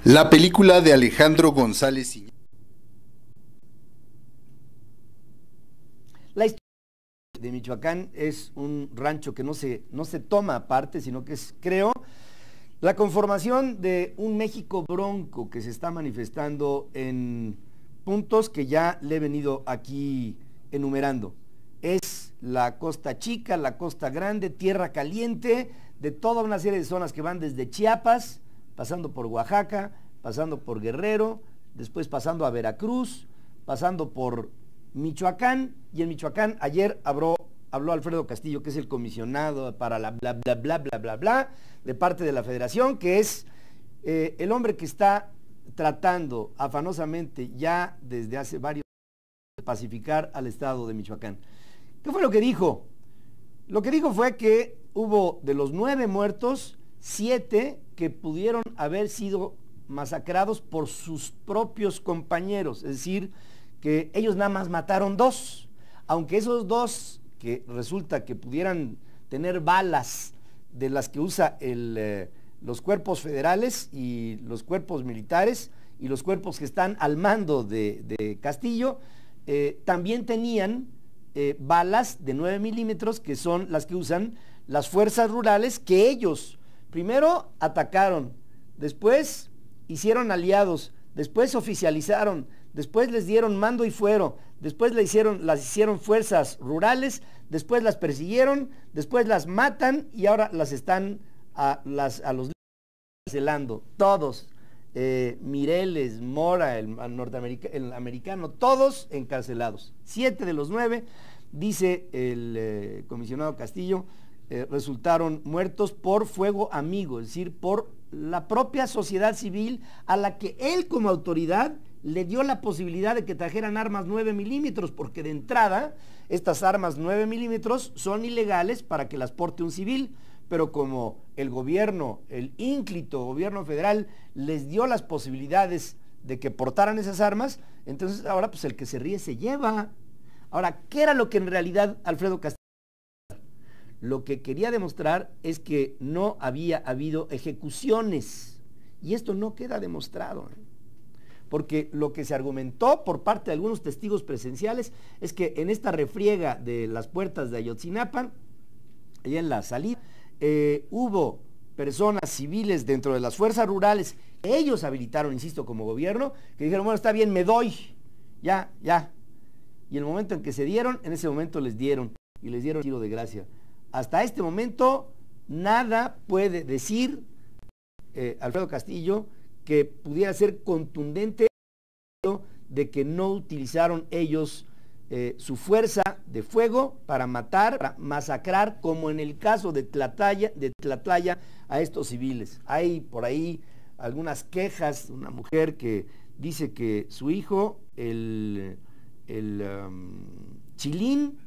La película de Alejandro González Iñárritu. La historia de Michoacán es un rancho que no se toma aparte, sino que es, creo, la conformación de un México bronco que se está manifestando en puntos que ya le he venido aquí enumerando. Es la Costa Chica, la Costa Grande, Tierra Caliente, de toda una serie de zonas que van desde Chiapas, pasando por Oaxaca, pasando por Guerrero, después pasando a Veracruz, pasando por Michoacán, y en Michoacán ayer habló Alfredo Castillo, que es el comisionado para la bla bla bla bla bla bla de parte de la Federación, que es el hombre que está tratando afanosamente ya desde hace varios años de pacificar al estado de Michoacán. ¿Qué fue lo que dijo? Lo que dijo fue que hubo de los 9 muertos, 7 que pudieron haber sido masacrados por sus propios compañeros, es decir, que ellos nada más mataron 2, aunque esos 2 que resulta que pudieran tener balas de las que usa los cuerpos federales y los cuerpos militares y los cuerpos que están al mando de Castillo, también tenían balas de 9 milímetros, que son las que usan las fuerzas rurales, que ellos primero atacaron, después hicieron aliados, después oficializaron, después les dieron mando y fuero, después las hicieron fuerzas rurales, después las persiguieron, después las matan y ahora las están a los encarcelando, todos, Mireles, Mora, el americano, todos encarcelados. 7 de los 9, dice el comisionado Castillo, resultaron muertos por fuego amigo, es decir, por la propia sociedad civil a la que él como autoridad le dio la posibilidad de que trajeran armas 9 milímetros, porque de entrada estas armas 9 milímetros son ilegales para que las porte un civil, pero como el gobierno, el ínclito gobierno federal les dio las posibilidades de que portaran esas armas, entonces ahora pues el que se ríe se lleva. Ahora, ¿qué era lo que en realidad Alfredo Castillo? Lo que quería demostrar es que no había habido ejecuciones, y esto no queda demostrado, porque lo que se argumentó por parte de algunos testigos presenciales es que en esta refriega de las puertas de Ayotzinapa, allá en la salida, hubo personas civiles dentro de las fuerzas rurales, ellos habilitaron, insisto, como gobierno, que dijeron, bueno, está bien, me doy, ya, y el momento en que se dieron, en ese momento les dieron tiro de gracia. Hasta este momento, nada puede decir Alfredo Castillo que pudiera ser contundente de que no utilizaron ellos su fuerza de fuego para matar, para masacrar, como en el caso de Tlatlaya a estos civiles. Hay por ahí algunas quejas de una mujer que dice que su hijo, el Chilín,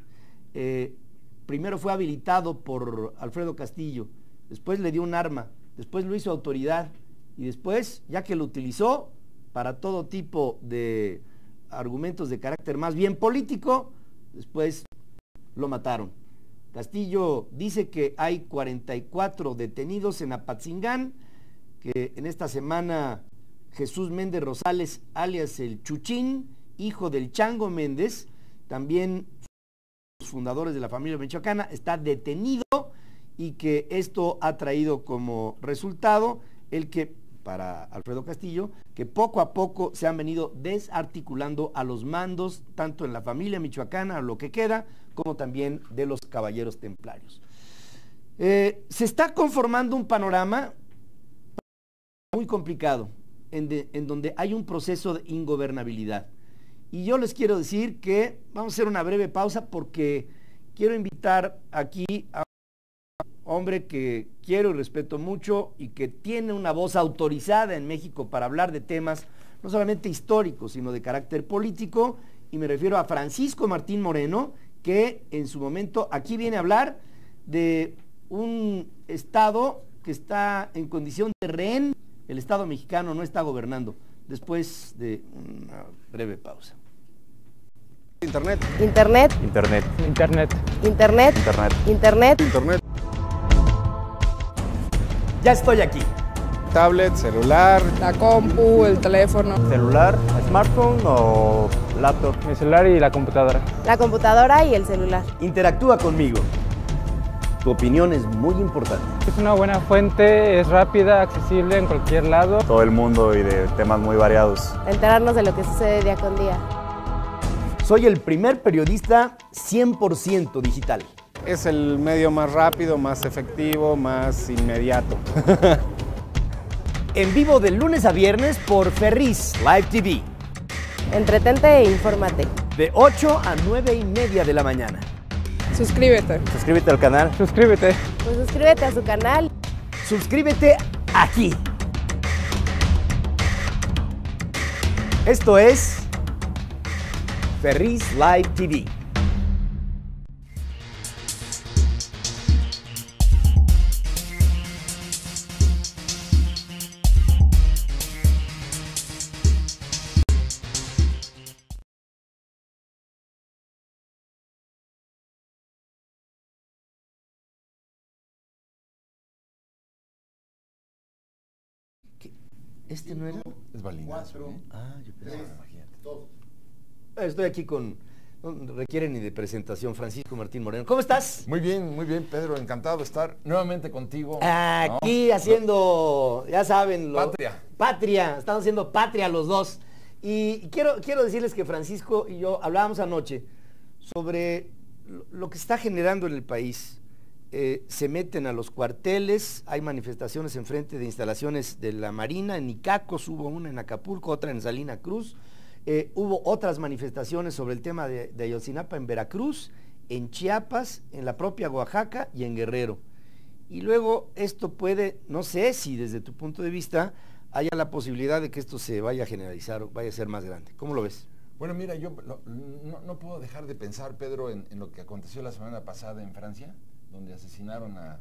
primero fue habilitado por Alfredo Castillo, después le dio un arma, después lo hizo autoridad y después, ya que lo utilizó para todo tipo de argumentos de carácter más bien político, después lo mataron. Castillo dice que hay 44 detenidos en Apatzingán, que en esta semana Jesús Méndez Rosales, alias el Chuchín, hijo del Chango Méndez, también los fundadores de la familia michoacana, está detenido, y que esto ha traído como resultado el que, para Alfredo Castillo, que poco a poco se han venido desarticulando a los mandos, tanto en la familia michoacana, lo que queda, como también de los caballeros templarios. Se está conformando un panorama muy complicado, en donde hay un proceso de ingobernabilidad. Y yo les quiero decir que vamos a hacer una breve pausa, porque quiero invitar aquí a un hombre que quiero y respeto mucho y que tiene una voz autorizada en México para hablar de temas no solamente históricos, sino de carácter político, y me refiero a Francisco Martín Moreno, que en su momento aquí viene a hablar de un estado que está en condición de rehén. El Estado mexicano no está gobernando. Después de una breve pausa. Internet. Internet. Internet. Internet. Internet. Internet. Internet. Ya estoy aquí. tablet, celular. La compu, el teléfono. ¿Celular, smartphone o laptop? Mi celular y la computadora. La computadora y el celular. Interactúa conmigo. Tu opinión es muy importante. Es una buena fuente, es rápida, accesible en cualquier lado. Todo el mundo y de temas muy variados. Enterarnos de lo que sucede día con día. Soy el primer periodista 100% digital. Es el medio más rápido, más efectivo, más inmediato. En vivo de lunes a viernes por Ferriz Live TV. Entretente e infórmate. De 8 a 9:30 de la mañana. Suscríbete. Suscríbete al canal. Suscríbete. Pues suscríbete a su canal. Suscríbete aquí. Esto es Ferriz Live TV. ¿Este no era? Es balinazo. Ah, yo pensaba, imagínate. Estoy aquí con... No requiere ni de presentación. Francisco Martín Moreno. ¿Cómo estás? Muy bien, Pedro. Encantado de estar nuevamente contigo. Aquí ¿no? haciendo, ya saben... Patria. Patria. Estamos haciendo patria los dos. Y quiero decirles que Francisco y yo hablábamos anoche sobre lo que está generando en el país. Se meten a los cuarteles, hay manifestaciones enfrente de instalaciones de la Marina, en Icacos hubo una en Acapulco, otra en Salina Cruz, hubo otras manifestaciones sobre el tema de Ayotzinapa en Veracruz, en Chiapas, en la propia Oaxaca y en Guerrero. Y luego esto puede, no sé si desde tu punto de vista haya la posibilidad de que esto se vaya a generalizar o vaya a ser más grande. ¿Cómo lo ves? Bueno, mira, yo no puedo dejar de pensar, Pedro, en lo que aconteció la semana pasada en Francia, donde asesinaron a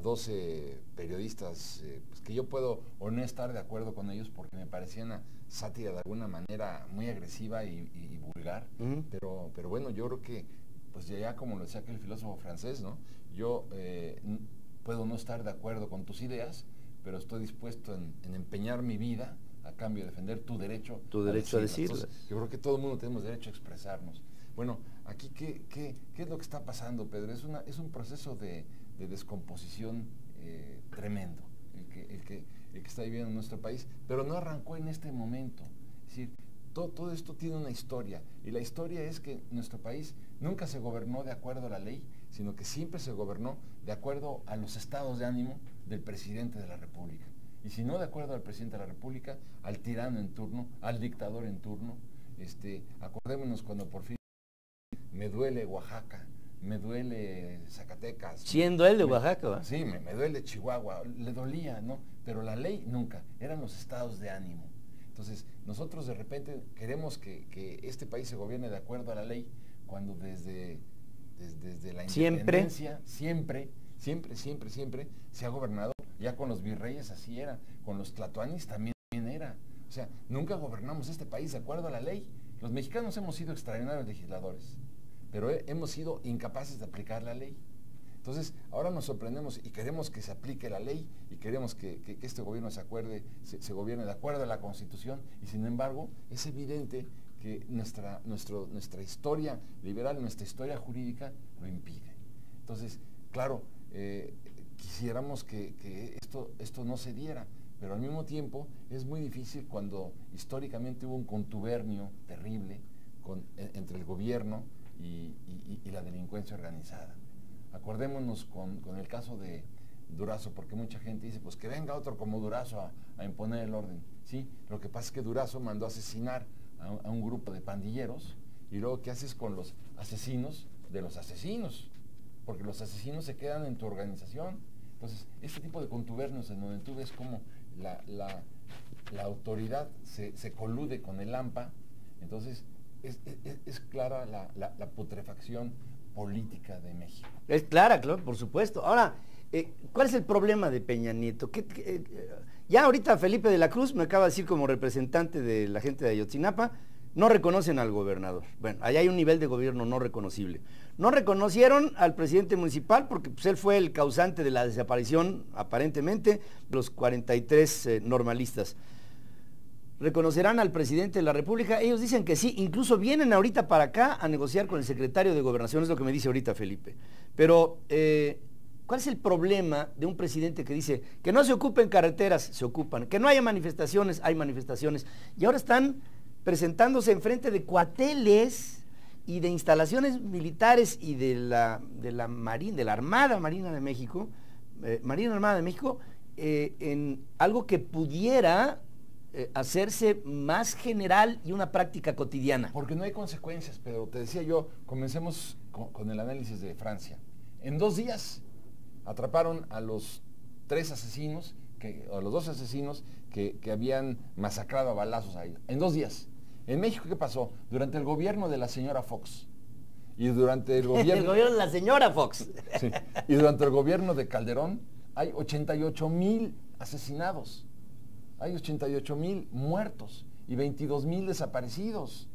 12 periodistas, pues que yo puedo o no estar de acuerdo con ellos porque me parecía una sátira de alguna manera muy agresiva y vulgar, pero bueno, yo creo que, pues ya como lo decía aquel filósofo francés, ¿no? Yo puedo no estar de acuerdo con tus ideas, pero estoy dispuesto en empeñar mi vida a cambio de defender tu derecho a decirlas. Entonces, yo creo que todo el mundo tenemos derecho a expresarnos. Bueno, aquí, ¿qué es lo que está pasando, Pedro? Es un proceso de descomposición tremendo, el que está viviendo en nuestro país, pero no arrancó en este momento. Es decir, todo esto tiene una historia, y la historia es que nuestro país nunca se gobernó de acuerdo a la ley, sino que siempre se gobernó de acuerdo a los estados de ánimo del presidente de la República. Y si no de acuerdo al presidente de la República, al tirano en turno, al dictador en turno. Acordémonos cuando por fin me duele Oaxaca, me duele Zacatecas. Siendo él de Oaxaca, ¿va? Sí, me duele Chihuahua, le dolía, ¿no? Pero la ley nunca, eran los estados de ánimo. Entonces, nosotros de repente queremos que este país se gobierne de acuerdo a la ley, cuando desde la independencia siempre se ha gobernado, ya con los virreyes así era, con los tlatoanis también era. O sea, nunca gobernamos este país de acuerdo a la ley. Los mexicanos hemos sido extraordinarios legisladores, pero hemos sido incapaces de aplicar la ley. Entonces, ahora nos sorprendemos y queremos que se aplique la ley y queremos que este gobierno se gobierne de acuerdo a la Constitución, y sin embargo, es evidente que nuestra historia liberal, nuestra historia jurídica lo impide. Entonces, claro, quisiéramos que esto no se diera, pero al mismo tiempo es muy difícil cuando históricamente hubo un contubernio terrible entre el gobierno y la delincuencia organizada. Acordémonos con el caso de Durazo, porque mucha gente dice, pues que venga otro como Durazo a imponer el orden. Sí, lo que pasa es que Durazo mandó a asesinar a un grupo de pandilleros, y luego ¿qué haces con los asesinos de los asesinos? Porque los asesinos se quedan en tu organización. Entonces, este tipo de contubernios en donde tú ves cómo la autoridad se colude con el AMPA, entonces es clara la putrefacción política de México. Es clara, claro, por supuesto. Ahora, ¿cuál es el problema de Peña Nieto? Ya ahorita Felipe de la Cruz me acaba de decir como representante de la gente de Ayotzinapa no reconocen al gobernador. Bueno, allá hay un nivel de gobierno no reconocible. No reconocieron al presidente municipal porque pues, él fue el causante de la desaparición, aparentemente, de los 43 normalistas. ¿Reconocerán al presidente de la República? Ellos dicen que sí, incluso vienen ahorita para acá a negociar con el secretario de Gobernación, es lo que me dice ahorita Felipe. Pero, ¿cuál es el problema de un presidente que dice que no se ocupen carreteras? Se ocupan, que no haya manifestaciones, hay manifestaciones, y ahora están presentándose enfrente de cuarteles y de instalaciones militares y de la Armada Marina de México, en algo que pudiera hacerse más general y una práctica cotidiana. Porque no hay consecuencias, pero te decía yo, comencemos con el análisis de Francia. En 2 días atraparon a los 3 asesinos, a los 2 asesinos que habían masacrado a balazos a ellos. En 2 días. En México, ¿qué pasó? Durante el gobierno de la señora Fox y durante el gobierno... el gobierno de la señora Fox. Sí, y durante el gobierno de Calderón hay 88,000 asesinados, hay 88,000 muertos y 22,000 desaparecidos.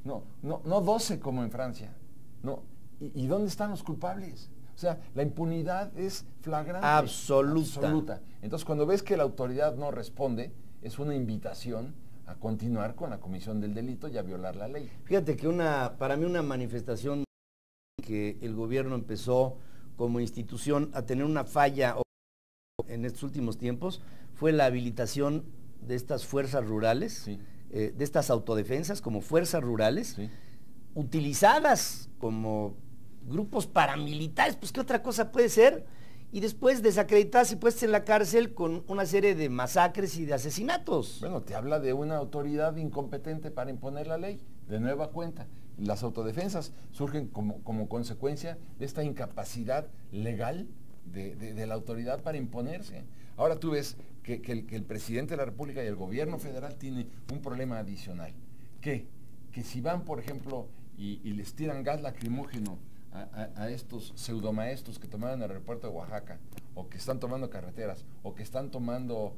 No 12 como en Francia. No. ¿Y dónde están los culpables? O sea, la impunidad es flagrante. Absoluta. Entonces, cuando ves que la autoridad no responde, es una invitación a continuar con la comisión del delito y a violar la ley. Fíjate que para mí una manifestación que el gobierno empezó como institución a tener una falla en estos últimos tiempos fue la habilitación de estas fuerzas rurales, sí. De estas autodefensas como fuerzas rurales, sí, utilizadas como grupos paramilitares, pues ¿qué otra cosa puede ser? Y después desacreditadas y puestas en la cárcel con una serie de masacres y de asesinatos. Bueno, te habla de una autoridad incompetente para imponer la ley, de nueva cuenta. Las autodefensas surgen como consecuencia de esta incapacidad legal de la autoridad para imponerse. Ahora tú ves que el presidente de la República y el gobierno federal tiene un problema adicional. Que si van, por ejemplo, y les tiran gas lacrimógeno a estos pseudomaestros que tomaron el aeropuerto de Oaxaca, o que están tomando carreteras, o que están tomando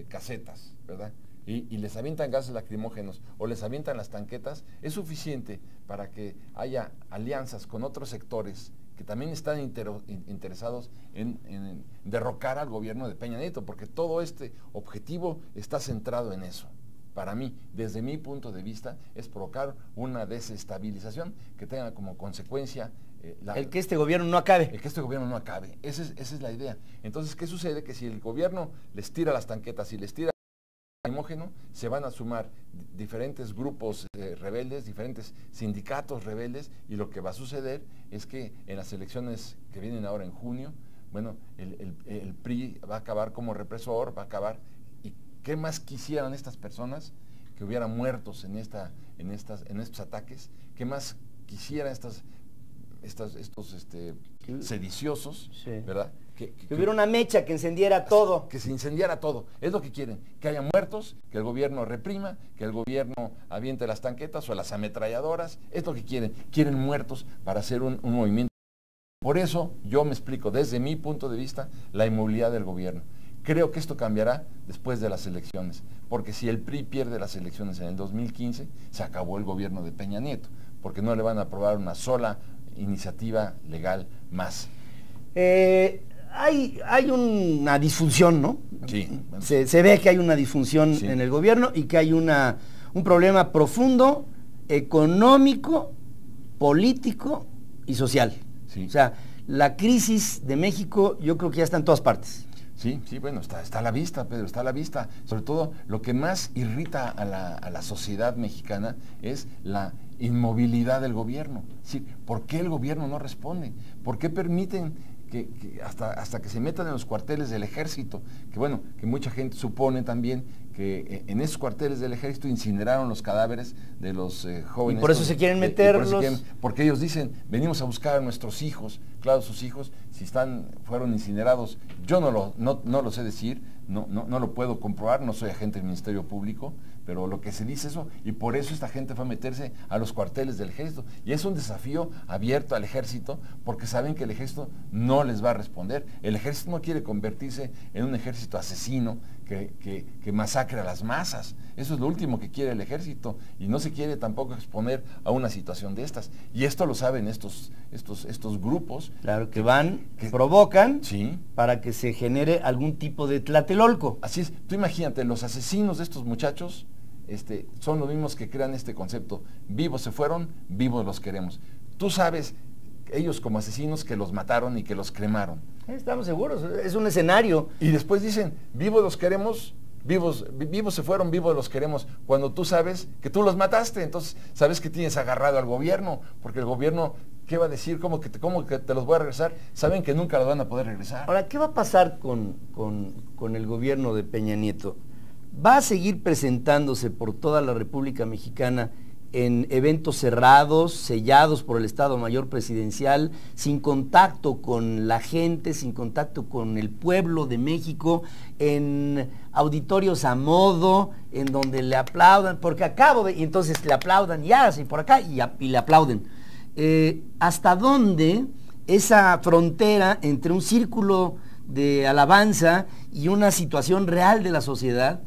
casetas, ¿verdad? Y les avientan gases lacrimógenos, o les avientan las tanquetas, es suficiente para que haya alianzas con otros sectores que también están interesados en derrocar al gobierno de Peña Nieto, porque todo este objetivo está centrado en eso. Para mí, desde mi punto de vista, es provocar una desestabilización que tenga como consecuencia... el que este gobierno no acabe. El que este gobierno no acabe. Esa es la idea. Entonces, ¿qué sucede? Que si el gobierno les tira las tanquetas y les tira el lacrimógeno, se van a sumar diferentes grupos rebeldes, diferentes sindicatos rebeldes, y lo que va a suceder es que en las elecciones que vienen ahora en junio, bueno, el PRI va a acabar como represor, va a acabar... ¿Qué más quisieran estas personas que hubiera muertos en estos ataques? ¿Qué más quisieran estos sediciosos, sí, ¿verdad? Que hubiera una mecha que encendiera todo. Que se incendiara todo. Es lo que quieren. Que haya muertos, que el gobierno reprima, que el gobierno aviente las tanquetas o las ametralladoras. Es lo que quieren. Quieren muertos para hacer un movimiento. Por eso yo me explico desde mi punto de vista la inmovilidad del gobierno. Creo que esto cambiará después de las elecciones, porque si el PRI pierde las elecciones en el 2015, se acabó el gobierno de Peña Nieto, porque no le van a aprobar una sola iniciativa legal más. Hay una disfunción, ¿no? Sí. Bueno, se ve que hay una disfunción, sí, en el gobierno y que hay un problema profundo, económico, político y social. Sí. O sea, la crisis de México yo creo que ya está en todas partes. Sí, bueno, está a la vista, Pedro, está a la vista. Sobre todo, lo que más irrita a la sociedad mexicana es la inmovilidad del gobierno. Sí, ¿por qué el gobierno no responde? ¿Por qué permiten que hasta que se metan en los cuarteles del ejército? Que bueno, que mucha gente supone también que en esos cuarteles del ejército incineraron los cadáveres de los jóvenes. Y por eso se quieren meterlos. Porque ellos dicen, venimos a buscar a nuestros hijos. Claro, sus hijos, si fueron incinerados, yo no lo sé decir, no lo puedo comprobar, no soy agente del Ministerio Público, pero lo que se dice eso, y por eso esta gente fue a meterse a los cuarteles del ejército. Y es un desafío abierto al ejército, porque saben que el ejército no les va a responder. El ejército no quiere convertirse en un ejército asesino, que masacre a las masas. Eso es lo último que quiere el ejército y no se quiere tampoco exponer a una situación de estas. Y esto lo saben estos grupos. Claro, que van, que provocan sí, para que se genere algún tipo de tlatelolco. Así es. Tú imagínate, los asesinos de estos muchachos son los mismos que crean este concepto. Vivos se fueron, vivos los queremos. Tú sabes, ellos como asesinos, que los mataron y que los cremaron. Estamos seguros, es un escenario. Y después dicen, vivos los queremos, vivos se fueron, vivos los queremos, cuando tú sabes que tú los mataste. Entonces sabes que tienes agarrado al gobierno, porque el gobierno, ¿qué va a decir? ¿Cómo que te los voy a regresar? Saben que nunca los van a poder regresar. Ahora, ¿qué va a pasar con el gobierno de Peña Nieto? ¿Va a seguir presentándose por toda la República Mexicana en eventos cerrados, sellados por el Estado Mayor Presidencial, sin contacto con la gente, sin contacto con el pueblo de México, en auditorios a modo, en donde le aplaudan, porque y entonces le aplaudan y así por acá y le aplauden? ¿Hasta dónde esa frontera entre un círculo de alabanza y una situación real de la sociedad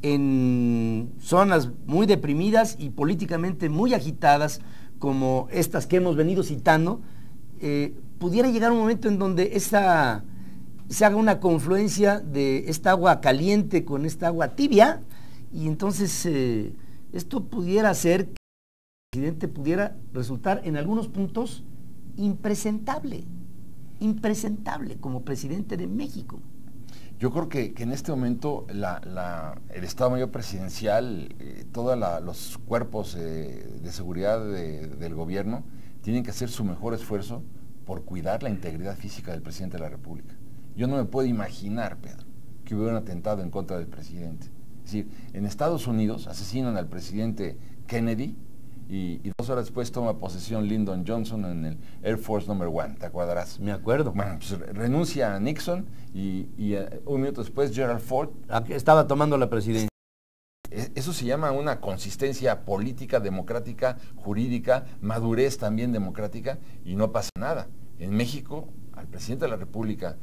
en zonas muy deprimidas y políticamente muy agitadas, como estas que hemos venido citando, pudiera llegar un momento en donde se haga una confluencia de esta agua caliente con esta agua tibia, y entonces esto pudiera ser que el presidente pudiera resultar en algunos puntos impresentable como presidente de México? Yo creo que en este momento el Estado Mayor Presidencial, todos los cuerpos de seguridad del gobierno tienen que hacer su mejor esfuerzo por cuidar la integridad física del presidente de la República. Yo no me puedo imaginar, Pedro, que hubiera un atentado en contra del presidente. Es decir, en Estados Unidos asesinan al presidente Kennedy y 2 horas después toma posesión Lyndon Johnson en el Air Force No. 1, ¿te acuerdarás? Me acuerdo. Bueno, pues renuncia a Nixon y un minuto después Gerald Ford estaba tomando la presidencia. Eso se llama una consistencia política, democrática, jurídica, madurez también democrática, y no pasa nada. En México, al presidente de la República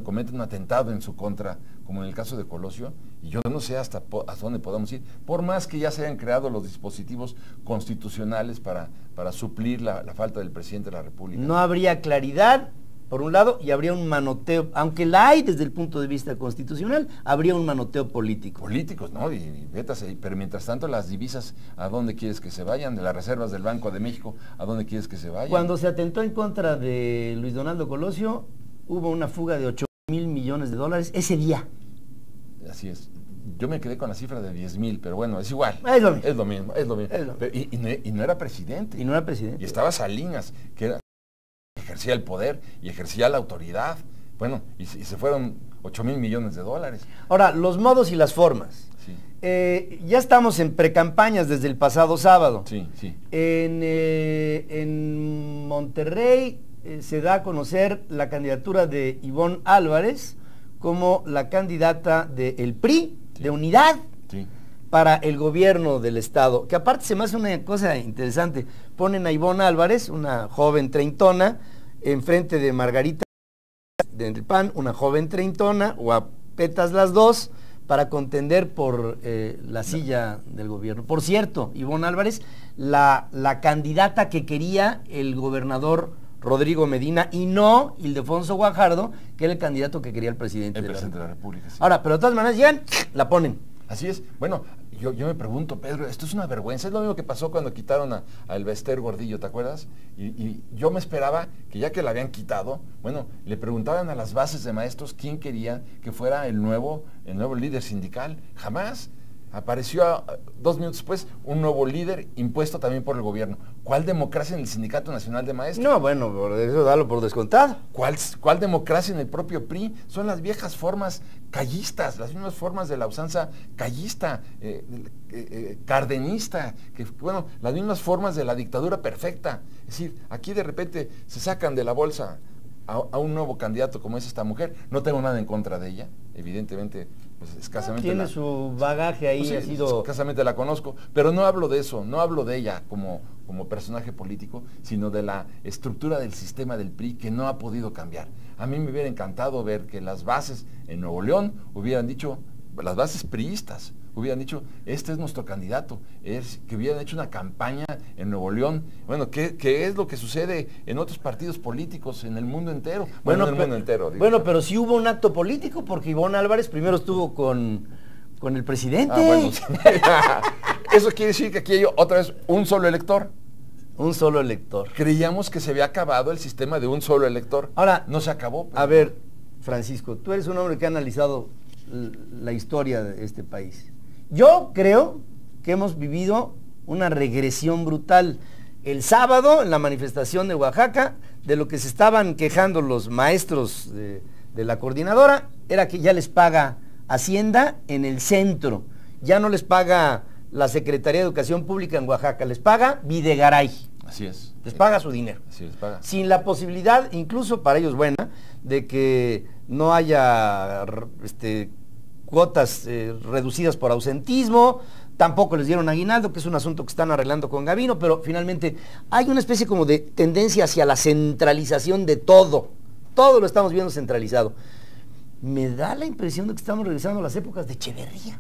comete un atentado en su contra, como en el caso de Colosio, y yo no sé hasta dónde podamos ir, por más que ya se hayan creado los dispositivos constitucionales para suplir la falta del presidente de la República. No habría claridad, por un lado, y habría un manoteo, aunque la hay desde el punto de vista constitucional, habría un manoteo político. Políticos, ¿no? Y vétase, pero mientras tanto las divisas, ¿a dónde quieres que se vayan? De las reservas del Banco de México, ¿a dónde quieres que se vayan? Cuando se atentó en contra de Luis Donaldo Colosio, hubo una fuga de 8,000 millones de dólares ese día. Así es. Yo me quedé con la cifra de 10,000, pero bueno, es igual. Es lo mismo. Es lo mismo, es lo mismo. Pero, y no era presidente. Y no era presidente. Y estaba Salinas, que ejercía el poder y ejercía la autoridad. Bueno, y se fueron 8,000 millones de dólares. Ahora, los modos y las formas. Sí. Ya estamos en precampañas desde el pasado sábado. Sí, sí. En Monterrey se da a conocer la candidatura de Ivonne Álvarez como la candidata del PRI, sí, de Unidad, sí, para el gobierno del estado, que aparte se me hace una cosa interesante. Ponen a Ivonne Álvarez, una joven treintona, enfrente de Margarita del PAN, una joven treintona, guapetas las dos, para contender por la silla del gobierno. Por cierto, Ivonne Álvarez, la candidata que quería el gobernador Rodrigo Medina, y no Ildefonso Guajardo, que era el candidato que quería el presidente, de la República. Sí. Ahora, pero de todas maneras llegan, la ponen. Así es. Bueno, yo me pregunto, Pedro, esto es una vergüenza. Es lo mismo que pasó cuando quitaron a Elbester Gordillo, ¿te acuerdas? Y yo me esperaba que ya que la habían quitado, bueno, le preguntaban a las bases de maestros quién quería que fuera el nuevo líder sindical. Jamás. Apareció 2 minutos después un nuevo líder impuesto también por el gobierno. ¿Cuál democracia en el Sindicato Nacional de Maestros? No, bueno, por eso dalo por descontado. ¿Cuál democracia en el propio PRI? Son las viejas formas callistas, las mismas formas de la usanza callista, cardenista, las mismas formas de la dictadura perfecta. Es decir, aquí de repente se sacan de la bolsa a un nuevo candidato como es esta mujer. No tengo nada en contra de ella, evidentemente, pues escasamente tiene su bagaje ahí, pues sí, ha sido... escasamente la conozco, pero no hablo de eso, no hablo de ella como personaje político, sino de la estructura del sistema del PRI que no ha podido cambiar. A mí me hubiera encantado ver que las bases en Nuevo León hubieran dicho, las bases priistas, hubieran dicho, este es nuestro candidato, que hubieran hecho una campaña en Nuevo León. Bueno, ¿qué es lo que sucede en otros partidos políticos en el mundo entero? Bueno, en el mundo entero. Digo. Bueno, pero sí hubo un acto político, porque Ivonne Álvarez primero estuvo con el presidente. Ah, bueno, sí. Eso quiere decir que aquí hay otra vez un solo elector. Un solo elector. Creíamos que se había acabado el sistema de un solo elector. Ahora, no se acabó. A ver, Francisco, tú eres un hombre que ha analizado la historia de este país. Yo creo que hemos vivido una regresión brutal. El sábado, en la manifestación de Oaxaca, de lo que se estaban quejando los maestros de la coordinadora, era que ya les paga Hacienda en el centro, ya no les paga la Secretaría de Educación Pública en Oaxaca, les paga Videgaray. Así es. Les paga su dinero. Así les paga. Sin la posibilidad, incluso para ellos buena, de que no haya cuotas reducidas por ausentismo, tampoco les dieron aguinaldo, que es un asunto que están arreglando con Gavino, pero finalmente hay una especie como de tendencia hacia la centralización de todo. Todo lo estamos viendo centralizado. Me da la impresión de que estamos regresando a las épocas de Echeverría.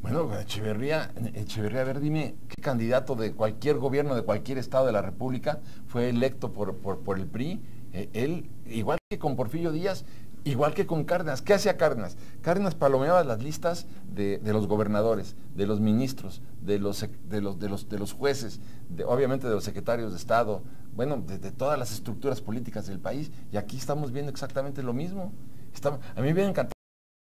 Bueno, Echeverría, a ver, dime, ¿qué candidato de cualquier gobierno de cualquier estado de la República fue electo por el PRI? Él, igual que con Porfirio Díaz, igual que con Cárdenas. ¿Qué hacía Cárdenas? Cárdenas palomeaba las listas de los gobernadores, de los ministros, de los jueces, obviamente de los secretarios de Estado, bueno, de todas las estructuras políticas del país. Y aquí estamos viendo exactamente lo mismo. A mí me hubiera encantado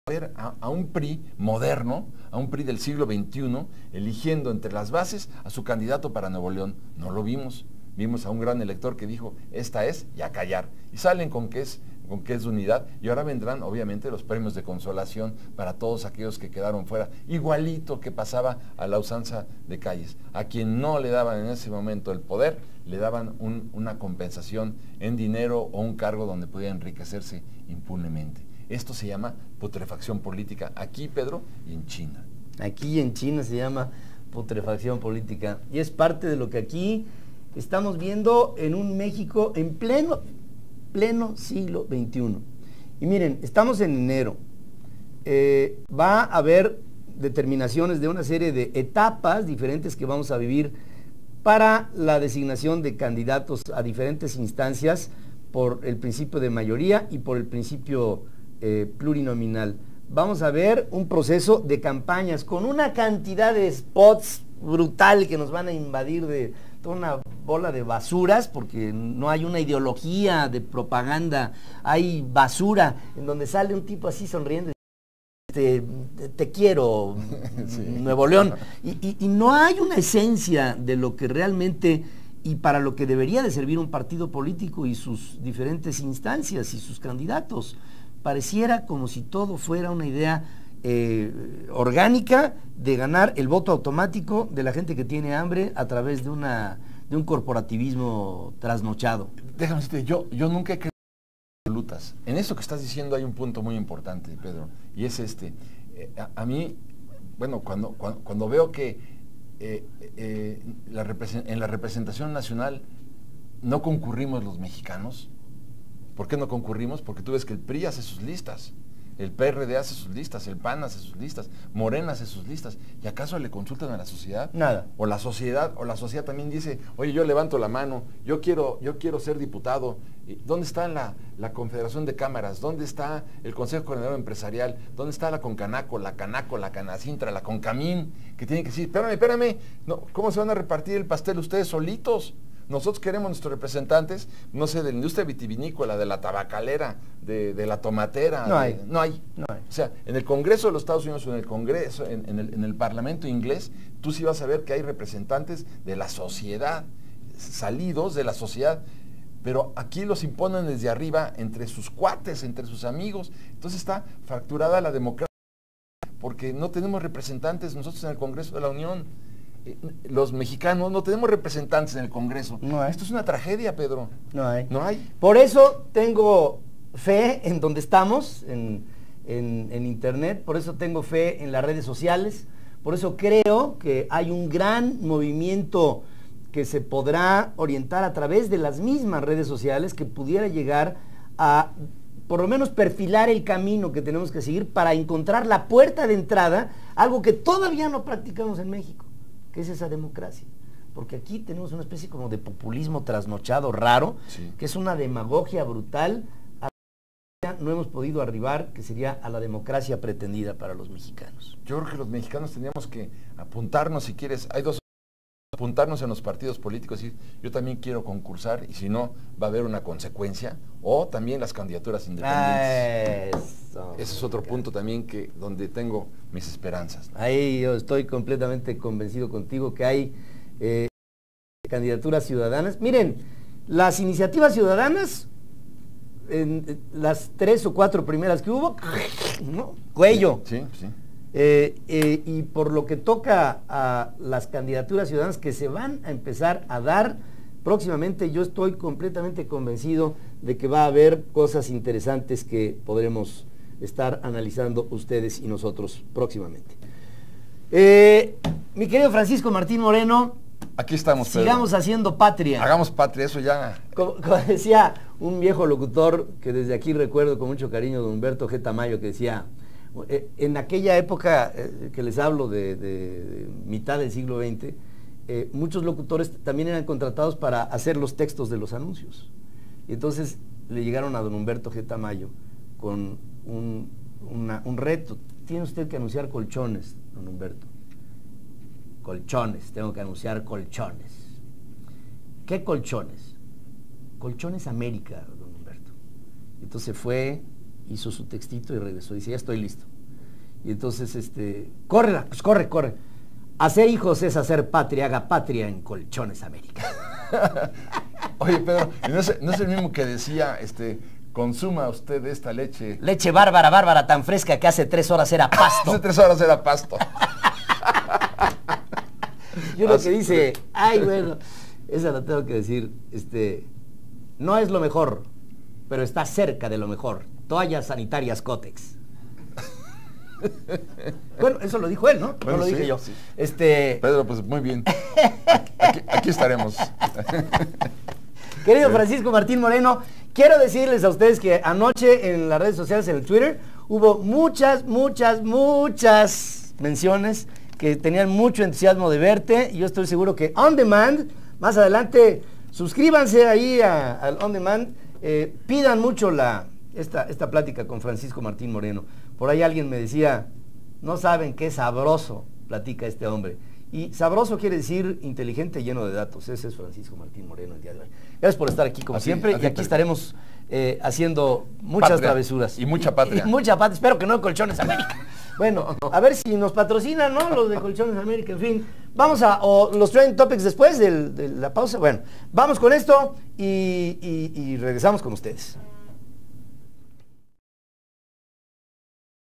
ver a un PRI moderno, a un PRI del siglo XXI, eligiendo entre las bases a su candidato para Nuevo León. No lo vimos. Vimos a un gran elector que dijo, esta es, y a callar. Y salen con que es unidad, y ahora vendrán obviamente los premios de consolación para todos aquellos que quedaron fuera, igualito que pasaba a la usanza de Calles. A quien no le daban en ese momento el poder, le daban una compensación en dinero o un cargo donde podía enriquecerse impunemente. Esto se llama putrefacción política, aquí, Pedro, y en China. Aquí en China se llama putrefacción política, y es parte de lo que aquí estamos viendo en un México en pleno siglo XXI. Y miren, estamos en enero. Va a haber determinaciones de una serie de etapas diferentes que vamos a vivir para la designación de candidatos a diferentes instancias por el principio de mayoría y por el principio plurinominal. Vamos a ver un proceso de campañas con una cantidad de spots brutal que nos van a invadir de toda una bola de basuras, porque no hay una ideología de propaganda, hay basura en donde sale un tipo así sonriendo, te quiero, sí. Nuevo León, y no hay una esencia de lo que realmente y para lo que debería de servir un partido político y sus diferentes instancias y sus candidatos. Pareciera como si todo fuera una idea orgánica de ganar el voto automático de la gente que tiene hambre a través de un corporativismo trasnochado. Déjame decirte, yo nunca he creído en absolutas. En eso que estás diciendo hay un punto muy importante, Pedro, y es a mí, bueno, cuando veo que en la representación nacional no concurrimos los mexicanos. ¿Por qué no concurrimos? Porque tú ves que el PRI hace sus listas, el PRD hace sus listas, el PAN hace sus listas, Morena hace sus listas. ¿Y acaso le consultan a la sociedad? Nada. O la sociedad también dice, oye, yo levanto la mano, yo quiero ser diputado. ¿Dónde está la Confederación de Cámaras? ¿Dónde está el Consejo Coordinador Empresarial? ¿Dónde está la Concanaco, la Canacintra, la Concamín? Que tienen que decir, espérame, no, ¿cómo se van a repartir el pastel ustedes solitos? Nosotros queremos nuestros representantes, no sé, de la industria vitivinícola, de la tabacalera, de la tomatera. No hay. No hay. O sea, en el Congreso de los Estados Unidos o en el Congreso, en el Parlamento inglés, tú sí vas a ver que hay representantes de la sociedad, salidos de la sociedad, pero aquí los imponen desde arriba, entre sus cuates, entre sus amigos. Entonces está fracturada la democracia, porque no tenemos representantes nosotros en el Congreso de la Unión. los mexicanos no tenemos representantes en el Congreso. No hay. Esto es una tragedia, Pedro. No hay. No hay. Por eso tengo fe en donde estamos, en internet, por eso tengo fe en las redes sociales, por eso creo que hay un gran movimiento que se podrá orientar a través de las mismas redes sociales, que pudiera llegar a por lo menos perfilar el camino que tenemos que seguir para encontrar la puerta de entrada, algo que todavía no practicamos en México, que es esa democracia. Porque aquí tenemos una especie como de populismo trasnochado raro, Sí. que es una demagogia brutal, a la que no hemos podido arribar, que sería a la democracia pretendida para los mexicanos. Yo creo que los mexicanos tendríamos que apuntarnos, si quieres, hay dos, apuntarnos en los partidos políticos y decir, yo también quiero concursar, y si no, va a haber una consecuencia, o también las candidaturas independientes. Ese es otro punto también donde tengo mis esperanzas, ¿no? Ahí yo estoy completamente convencido contigo que hay candidaturas ciudadanas. Miren, las iniciativas ciudadanas, en las 3 o 4 primeras que hubo, ¿no? Cuello. Sí, sí. Y por lo que toca a las candidaturas ciudadanas que se van a empezar a dar próximamente, yo estoy completamente convencido de que va a haber cosas interesantes que podremos estar analizando ustedes y nosotros próximamente. Mi querido Francisco Martín Moreno, Aquí estamos, Pedro. sigamos haciendo patria. Hagamos patria, eso ya. Como decía un viejo locutor que desde aquí recuerdo con mucho cariño, don Humberto G. Tamayo, que decía, en aquella época que les hablo de mitad del siglo XX, muchos locutores también eran contratados para hacer los textos de los anuncios. Y entonces le llegaron a don Humberto G. Tamayo con un reto. Tiene usted que anunciar colchones, don Humberto. Colchones, tengo que anunciar colchones. ¿Qué colchones? Colchones América, don Humberto. Entonces fue, hizo su textito y regresó. Dice, ya estoy listo. Y entonces, córrela, pues corre. Hacer hijos es hacer patria, haga patria en Colchones América. Oye, Pedro, ¿no es el mismo que decía, consuma usted esta leche? Leche bárbara, tan fresca que hace 3 horas era pasto. Hace 3 horas era pasto. Y uno que dice, ay, bueno, esa la tengo que decir, no es lo mejor, pero está cerca de lo mejor. Toallas sanitarias Cotex. Bueno, eso lo dijo él, ¿no? Bueno, no lo dije sí, yo. sí. Pedro, pues muy bien. Aquí estaremos. Querido Francisco Martín Moreno, quiero decirles a ustedes que anoche en las redes sociales, en el Twitter, hubo muchas menciones que tenían mucho entusiasmo de verte. Y yo estoy seguro que On Demand, más adelante, suscríbanse ahí al On Demand, pidan mucho esta plática con Francisco Martín Moreno. Por ahí alguien me decía, no saben qué sabroso platica este hombre. Y sabroso quiere decir inteligente, lleno de datos. Ese es Francisco Martín Moreno el día de hoy. Gracias por estar aquí como siempre. Y aquí estaremos haciendo muchas patria, travesuras. Y mucha patria. Y mucha patria. Espero que no de Colchones América. Bueno, a ver si nos patrocinan, ¿no? Los de Colchones América, en fin. Vamos a los trending topics después de la pausa. Bueno, vamos con esto y regresamos con ustedes.